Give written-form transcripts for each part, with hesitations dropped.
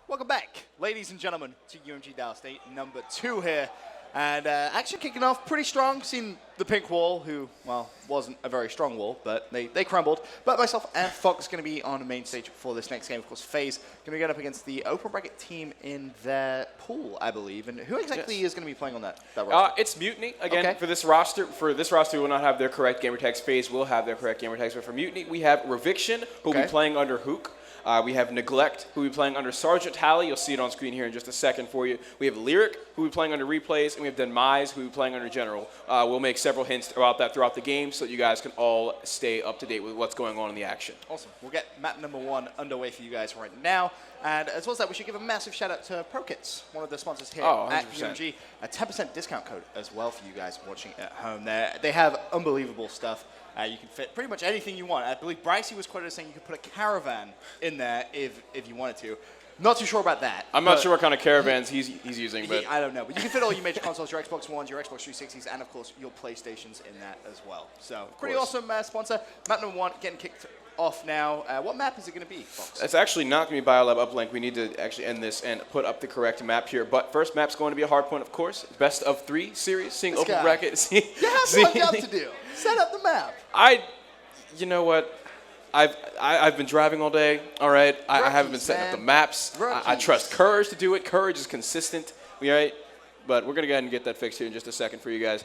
Welcome back, ladies and gentlemen, to UMG Dallas State number 2 here. And action kicking off pretty strong. Seen the pink wall, who, well, wasn't a very strong wall, but they crumbled. But myself and Fox going to be on the main stage for this next game. Of course, Faze going to get up against the open bracket team in their pool, I believe. And who exactly is going to be playing on that roster? It's Mutiny. Again, for this roster, we will not have their correct gamer tags. Faze will have their correct gamer tags. But for Mutiny, we have Reviction, who will be playing under Hook. We have Neglect, who will be playing under Sergeant Tally. You'll see it on screen here in just a second for you. We have Lyric, who will be playing under Replays, and we have Demise, who will be playing under General. We'll make several hints about that throughout the game so that you guys can all stay up to date with what's going on in the action. Awesome. We'll get map number 1 underway for you guys right now. And as well as that, we should give a massive shout out to ProKits, one of the sponsors here at UMG. A 10% discount code as well for you guys watching at home there. They have unbelievable stuff. You can fit pretty much anything you want. I believe Brycey was quoted as saying you could put a caravan in there if you wanted to. Not too sure about that. I'm not sure what kind of caravans he's using, but I don't know. But you can fit all your major consoles, your Xbox Ones, your Xbox 360s, and of course your PlayStations in that as well. So pretty awesome sponsor. Map number 1 getting kicked off now. What map is it going to be, Fox? It's actually not going to be BioLab Uplink. We need to actually end this and put up the correct map here. But first map's going to be a Hardpoint, of course. Best of 3 series, seeing this open guy. bracket. You have one job to do. Set up the map. You know what? I've been driving all day. All right, I haven't been setting up the maps. I trust Courage to do it. Courage is consistent. All right, but we're gonna go ahead and get that fixed here in just a second for you guys.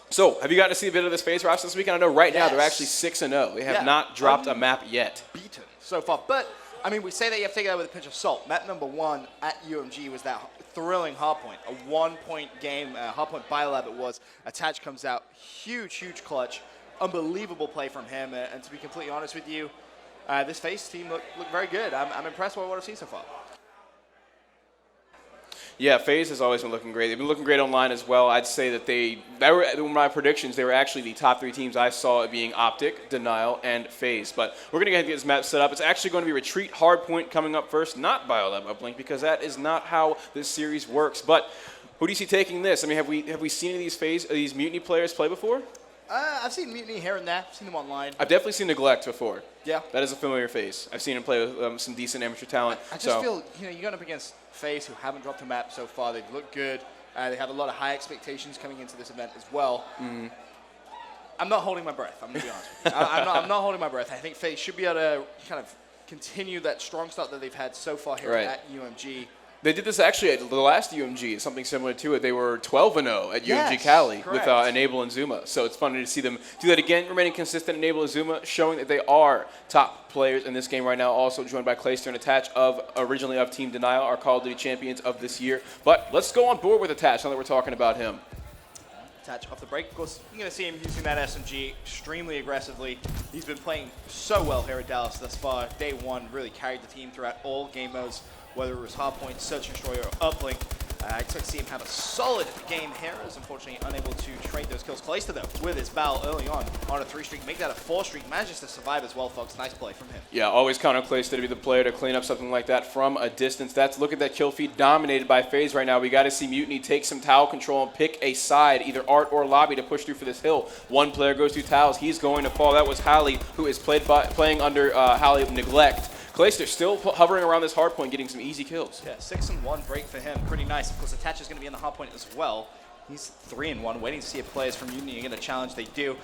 So, have you gotten to see a bit of this Faze roster this weekend? I know right now they're actually 6-0. They have not dropped a map yet. Beaten so far, but I mean, we say that you have to take that with a pinch of salt. Map number 1 at UMG was that thrilling Hardpoint, a 1-point game. Hardpoint BioLab it was. Attach comes out, huge clutch. Unbelievable play from him, and to be completely honest with you, this Faze team look very good. I'm impressed with what I've seen so far. Yeah, Faze has always been looking great. They've been looking great online as well. I'd say that that were my predictions. They were actually the top 3 teams I saw being Optic, Denial, and Faze. But we're going to go ahead and get this map set up. It's actually going to be Retreat Hardpoint coming up first, not BioLab Uplink, because that is not how this series works. But who do you see taking this? I mean, have we seen any of these Mutiny players play before? I've seen Mutiny here and there. I've seen them online. I've definitely seen Neglect before. Yeah. That is a familiar face. I've seen him play with some decent amateur talent. I just feel, you're going up against Faze, who haven't dropped a map so far. They look good. They have a lot of high expectations coming into this event as well. Mm-hmm. I'm not holding my breath, I'm going to be honest with you. I'm not holding my breath. I think Faze should be able to kind of continue that strong start that they've had so far here at UMG. They did this actually at the last UMG, something similar to it. They were 12-0 at UMG Cali with Enable and Zuma. So it's funny to see them do that again, remaining consistent. Enable and Zuma showing that they are top players in this game right now. Also joined by Clayster and Attach originally of Team Denial, our Call of Duty champions of this year. But let's go on board with Attach now that we're talking about him. Attach off the break. Of course, you're going to see him using that SMG extremely aggressively. He's been playing so well here at Dallas thus far. Day 1 really carried the team throughout all game modes, whether it was Hardpoint, Search and Destroy, or Uplink. I expect to see him have a solid game here, as unfortunately unable to trade those kills. Clayster, though, with his battle early on a 3 streak, make that a 4 streak, manages to survive as well, folks. Nice play from him. Yeah, always count on Clayster to be the player to clean up something like that from a distance. Look at that kill feed dominated by Faze right now. We got to see Mutiny take some tower control and pick a side, either Art or Lobby, to push through for this hill. One player goes through towers. He's going to fall. That was Hallie, who is playing under Hallie Neglect. Clayster still hovering around this Hardpoint, getting some easy kills. Yeah, 6-1 break for him. Pretty nice. Of course, Attach is going to be in the Hardpoint as well. He's 3-1, waiting to see if players from Mutiny are going to challenge. They do.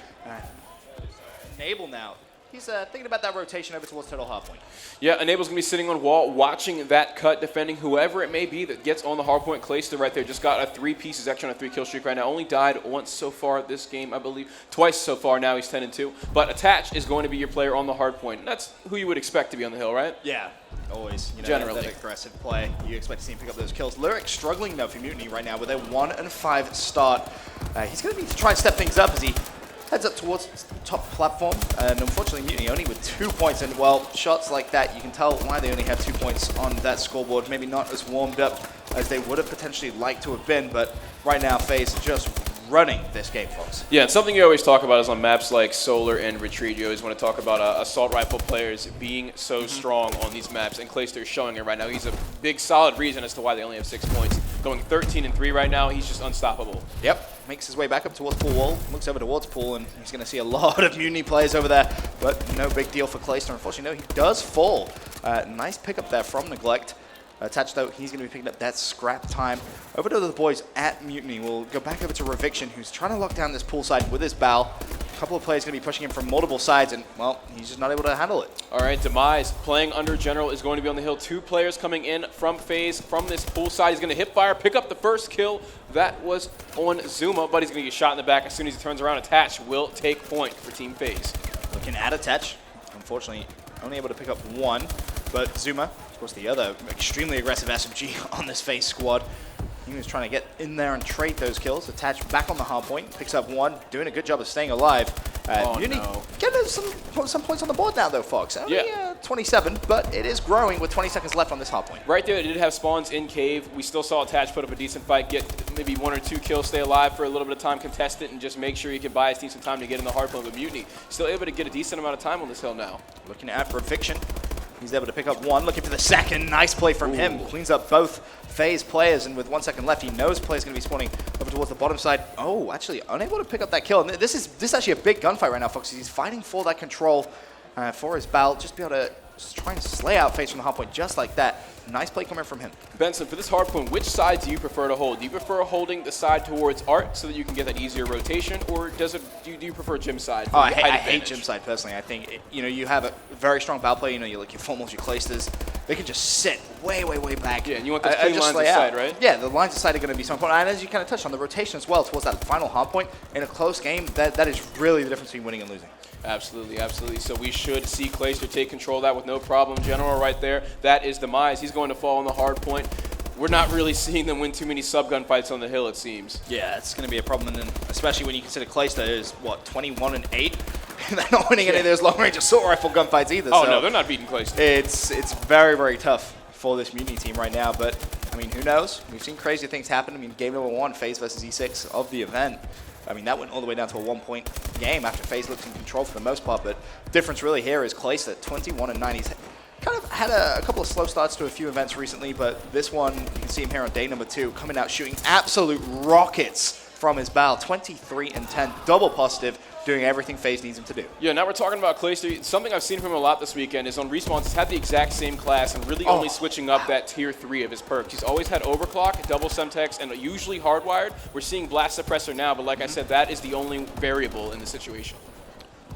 Enable now. He's thinking about that rotation over towards Total Hardpoint. Yeah, Enable's going to be sitting on wall, watching that cut, defending whoever it may be that gets on the Hardpoint. Clayster right there just got a 3 pieces extra on a 3 kill streak right now. Only died once so far this game, I believe. Twice so far now, he's 10-2. But Attach is going to be your player on the Hardpoint. That's who you would expect to be on the hill, right? Yeah, always. Generally. That aggressive play. You expect to see him pick up those kills. Lyric struggling, though, for Mutiny right now with a 1-5 start. He's going to need to try and step things up as he heads up towards the top platform, and unfortunately Mutiny only with 2 points, and well, shots like that, you can tell why they only have 2 points on that scoreboard. Maybe not as warmed up as they would have potentially liked to have been, but right now Faze just running this game, folks. Yeah, and something you always talk about is on maps like Solar and Retreat, you always want to talk about assault rifle players being so strong on these maps, and Clayster is showing it right now. He's a big, solid reason as to why they only have 6 points. Going 13-3 right now, he's just unstoppable. Yep. Makes his way back up towards Pool Wall, looks over towards Pool, and he's going to see a lot of Mutiny players over there, but no big deal for Clayster. Unfortunately, no, he does fall Nice pickup there from Neglect. Attached though, he's going to be picking up that scrap time. Over to the boys at Mutiny. We'll go back over to Reviction, who's trying to lock down this pool side with his bow. A couple of players going to be pushing him from multiple sides, and, well, he's just not able to handle it. All right, Demise playing under General is going to be on the hill. 2 players coming in from Faze from this pool side. He's going to hip fire, pick up the first kill. That was on Zuma, but he's going to get shot in the back as soon as he turns around. Attach will take point for Team Faze. Looking at Attach, unfortunately, only able to pick up 1, but Zuma, of course, the other extremely aggressive SMG on this Faze squad. He was trying to get in there and trade those kills. Attach back on the hard point, picks up 1, doing a good job of staying alive. Mutiny getting some points on the board now, though, Fox. Only 27, but it is growing with 20 seconds left on this hard point. Right there, it did have spawns in cave. We still saw Attach put up a decent fight, get maybe 1 or 2 kills, stay alive for a little bit of time, contest it, and just make sure he can buy his team some time to get in the hard point with Mutiny. Still able to get a decent amount of time on this hill now. Looking at Reviction. He's able to pick up 1, looking for the second. Nice play from him. Cleans up both Faze players, and with 1 second left, he knows players going to be spawning over towards the bottom side. Oh, actually unable to pick up that kill. And this is actually a big gunfight right now, folks. He's fighting for that control for his bow. Just be able to try and slay out Faze from the hard point just like that. Nice play coming from him. Benson, for this hard point, which side do you prefer to hold? Do you prefer holding the side towards Art so that you can get that easier rotation, or do you prefer Jim's side? Oh, I hate Jim's side personally. I think you have a very strong bow player. You like your Formals, your Claysters. They can just sit way back. Yeah, and you want those clean lines of sight, right? Yeah, the lines of sight are going to be so important. And as you kind of touched on, the rotation as well towards that final hard point in a close game, that is really the difference between winning and losing. Absolutely, absolutely. So we should see Clayster take control of that with no problem. General right there, that is Demise. He's going to fall on the hard point. We're not really seeing them win too many sub-gun fights on the hill, it seems. Yeah, it's going to be a problem, and then especially when you consider Clayster is, what, 21-8? They're not winning any of those long-range assault rifle gunfights either. Oh, so no, they're not beating Clayster. It's very tough for this Mutiny team right now, but, I mean, who knows? We've seen crazy things happen. I mean, game number 1, Faze versus E6 of the event. I mean, that went all the way down to a 1-point game after Faze looked in control for the most part, but difference really here is Clayster, 21-9. He's kind of had a couple of slow starts to a few events recently, but this one, you can see him here on day number 2, coming out shooting absolute rockets from his bow, 23-10, double positive, doing everything Faze needs him to do. Yeah, now we're talking about Clayster. Something I've seen from him a lot this weekend is on respawns, he's had the exact same class and really only switching up that tier 3 of his perks. He's always had overclock, double semtex, and usually hardwired. We're seeing blast suppressor now, but like I said, that is the only variable in the situation.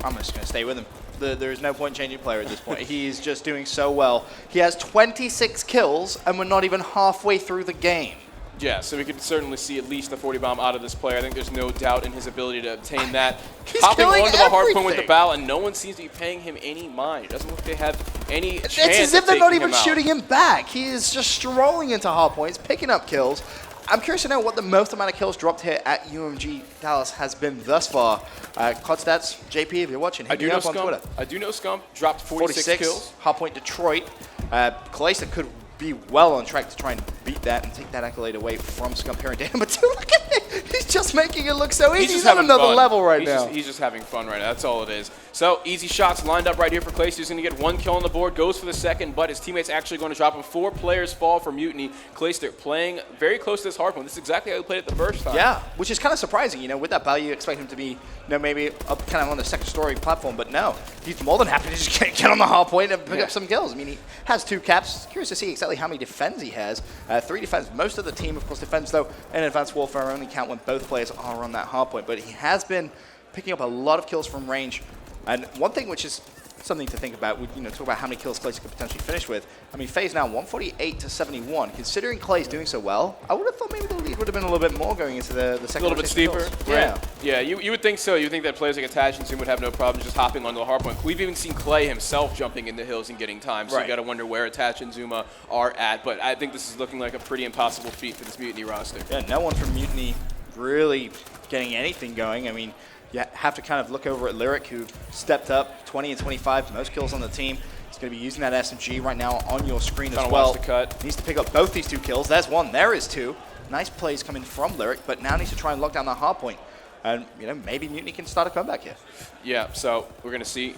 I'm just going to stay with him. There's no point changing player at this point. He's just doing so well. He has 26 kills, and we're not even halfway through the game. Yeah, so we could certainly see at least a 40 bomb out of this player. I think there's no doubt in his ability to obtain that. He's Hopping killing onto the hard point with the everything. bow, and no one seems to be paying him any mind. It doesn't look like they have any chance It's as if of they're not taking even him out. shooting him back. He is just strolling into hard points, picking up kills. I'm curious to know what the most amount of kills dropped here at UMG Dallas has been thus far. COD stats, JP, if you're watching, hit me up on Twitter. I do know Scump dropped 46 kills. Hardpoint Detroit. Clayster could be well on track to try and beat that and take that accolade away from Scump here in day number 2. Look at it. He's just making it look so easy. He's on another level right now. He's just having fun right now. That's all it is. So easy shots lined up right here for Clayster. He's going to get 1 kill on the board, goes for the second, but his teammate's actually going to drop him. 4 players fall for Mutiny. Clayster playing very close to this hard one. This is exactly how he played it the first time. Yeah, which is kind of surprising. With that value, you expect him to be, maybe up kind of on the second story platform, but no. He's more than happy to just get on the hard point and pick up some kills. I mean, he has 2 caps. Curious to see exactly how many defends he has. 3 defends. Most of the team, of course, defends, though, in Advanced Warfare only count when both players are on that hard point. But he has been picking up a lot of kills from range. And one thing which is something to think about, we talk about how many kills Clayster could potentially finish with. I mean, Faze now 148-71. Considering Clay's doing so well, I would have thought maybe the lead would have been a little bit more going into the second. A little bit steeper, right? Yeah, you would think so. You would think that players like Attach and Zoom would have no problem just hopping onto the hard point. We've even seen Clay himself jumping in the hills and getting time, so you got to wonder where Attach and Zuma are at. But I think this is looking like a pretty impossible feat for this Mutiny roster. Yeah, no one from Mutiny really getting anything going. I mean, you have to kind of look over at Lyric, who stepped up 20 and 25, most kills on the team. He's going to be using that SMG right now on your screen as well. Watch the cut. Needs to pick up both these 2 kills. There's 1. There is 2. Nice plays coming from Lyric, but now needs to try and lock down the hard point. And, maybe Mutiny can start a comeback here. Yeah, so we're going to see.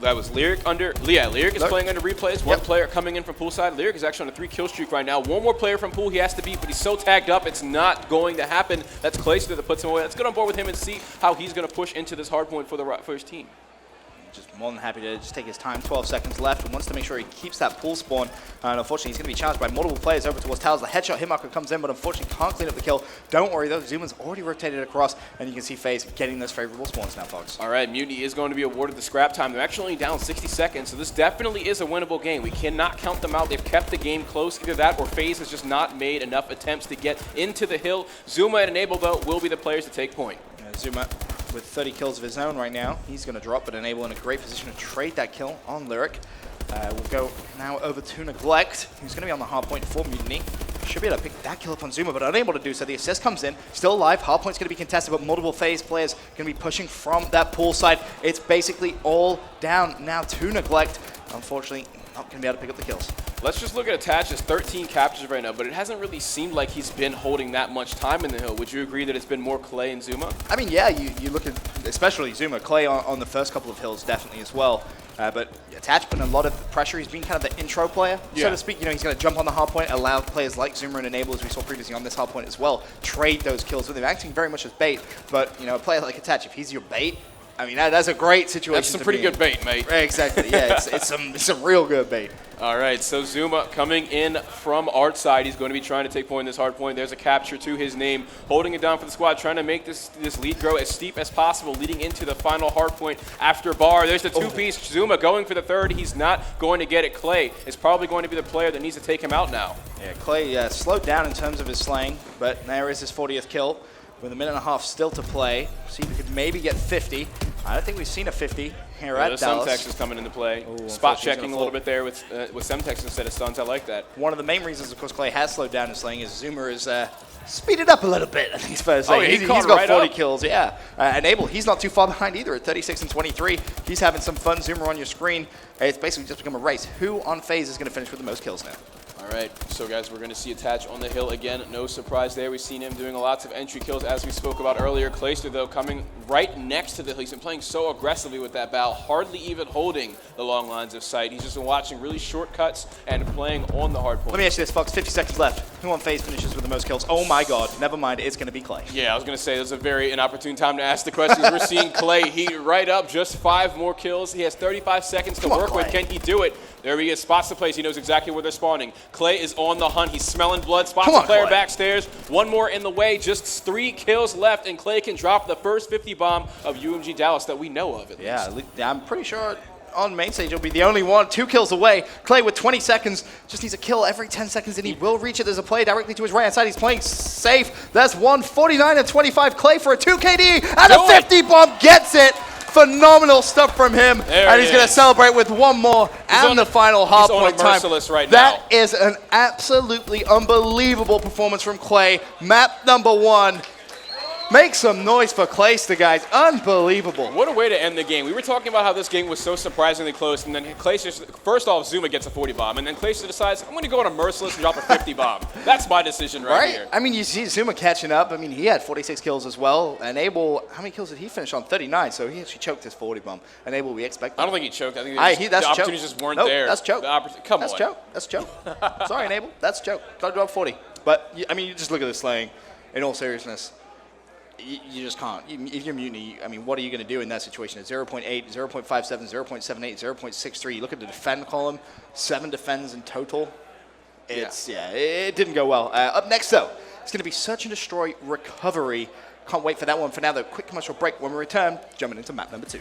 That was Lyric under. Yeah, Lyric is playing under replays. 1 player coming in from poolside. Lyric is actually on a 3 kill streak right now. 1 more player from pool he has to beat, but he's so tagged up, it's not going to happen. That's Clayster that puts him away. Let's get on board with him and see how he's going to push into this hard point for his team. just more than happy to just take his time. 12 seconds left and wants to make sure he keeps that pool spawn. And unfortunately, he's going to be challenged by multiple players over towards towers. The headshot hit marker comes in, but unfortunately can't clean up the kill. Don't worry though, Zuma's already rotated across, and you can see Faze getting those favorable spawns now, folks. All right, Mutiny is going to be awarded the scrap time. They're actually only down 60 seconds, so this definitely is a winnable game. We cannot count them out. They've kept the game close. Either that or Faze has just not made enough attempts to get into the hill. Zuma and Enable, though, will be the players to take point. Zuma with 30 kills of his own right now. He's going to drop, but Enable in a great position to trade that kill on Lyric. We'll go now over to Neglect, who's going to be on the hardpoint for Mutiny. Should be able to pick that kill up on Zuma, but unable to do so. The assist comes in, still alive. Hardpoint's going to be contested, but multiple Faze players going to be pushing from that pool side. It's basically all down now to Neglect. Unfortunately, not going to be able to pick up the kills. Let's just look at Attach's 13 captures right now, but it hasn't really seemed like he's been holding that much time in the hill. Would you agree that it's been more Clay and Zuma? I mean, yeah, you look at, especially Zuma, Clay on the first couple of hills definitely as well. But Attach put in a lot of pressure. He's been kind of the intro player, so to speak. You know, he's going to jump on the hardpoint, allow players like Zuma and Enable, as we saw previously on this hardpoint as well, trade those kills with him, acting very much as bait. But, you know, a player like Attach, if he's your bait, I mean, that's a great situation. That's some pretty good bait, mate. Exactly, yeah, it's some real good bait. All right, so Zuma coming in from art side. He's going to be trying to take point in this hard point. There's a capture to his name, holding it down for the squad, trying to make this lead grow as steep as possible, leading into the final hard point after bar. There's the two-piece. Zuma going for the third. He's not going to get it. Clay is probably going to be the player that needs to take him out now. Yeah, Clay slowed down in terms of his slaying, but there is his 40th kill. With a minute and a half still to play, see if we could maybe get 50. I don't think we've seen a 50 here at Dallas. Semtex is coming into play. Spot checking a little bit there with Semtex instead of stuns. I like that. One of the main reasons, of course, Clay has slowed down his slaying is Zuma is speeded up a little bit, I think it's fair to say. Oh, yeah, he's got 40 kills, yeah. Enable, he's not too far behind either at 36 and 23. He's having some fun. Zuma on your screen. It's basically just become a race. Who on Faze is going to finish with the most kills now? All right, so guys, we're going to see Attach on the hill again. No surprise there. We've seen him doing lots of entry kills, as we spoke about earlier. Clayster, though, coming right next to the hill. He's been playing so aggressively with that bow, hardly even holding the long lines of sight. He's just been watching really short cuts and playing on the hard point. Let me ask you this, Fox. 50 seconds left. Who on Faze finishes with the most kills? Oh, my God. Never mind. It's going to be Clay. Yeah, I was going to say, this is a very inopportune time to ask the questions. We're seeing Clay heat right up, just 5 more kills. He has 35 seconds to work with. Can he do it? There he is, spots the place. He knows exactly where they're spawning. Clay is on the hunt. He's smelling blood. Spots the player backstairs. One more in the way. Just 3 kills left, and Clay can drop the first 50 bomb of UMG Dallas that we know of, at least. Yeah, I'm pretty sure on main stage he'll be the only one. 2 kills away. Clay with 20 seconds. Just needs a kill every 10 seconds, and he will reach it. There's a play directly to his right-hand side. He's playing safe. That's 149 and 25. Clay for a 2 KD, and a 50 bomb gets it. Phenomenal stuff from him, and he's going to celebrate with one more and the final hardpoint time. Right that is an absolutely unbelievable performance from Clay. Map number 1. Make some noise for Clayster, guys. Unbelievable. What a way to end the game. We were talking about how this game was so surprisingly close, and then Clayster, first off, Zuma gets a 40 bomb, and then Clayster decides, I'm going to go on a merciless and drop a 50 bomb. That's my decision right here. I mean, you see Zuma catching up. I mean, he had 46 kills as well. Enable, how many kills did he finish on? 39, so he actually choked his 40 bomb. Enable, we expect that. I don't think he choked. I think the opportunities just weren't there. That's choke. Come on. That's choke. Sorry, Enable. That's choke. Got to drop 40. But, I mean, you just look at the slaying. In all seriousness, you just can't. If you're Mutiny, I mean, what are you going to do in that situation? At 0.8, 0.57, 0.78, 0.63. You look at the defend column, 7 defends in total. It didn't go well. Up next, though, it's going to be Search and Destroy Recovery. Can't wait for that one. For now, though, quick commercial break. When we return, jumping into map number 2.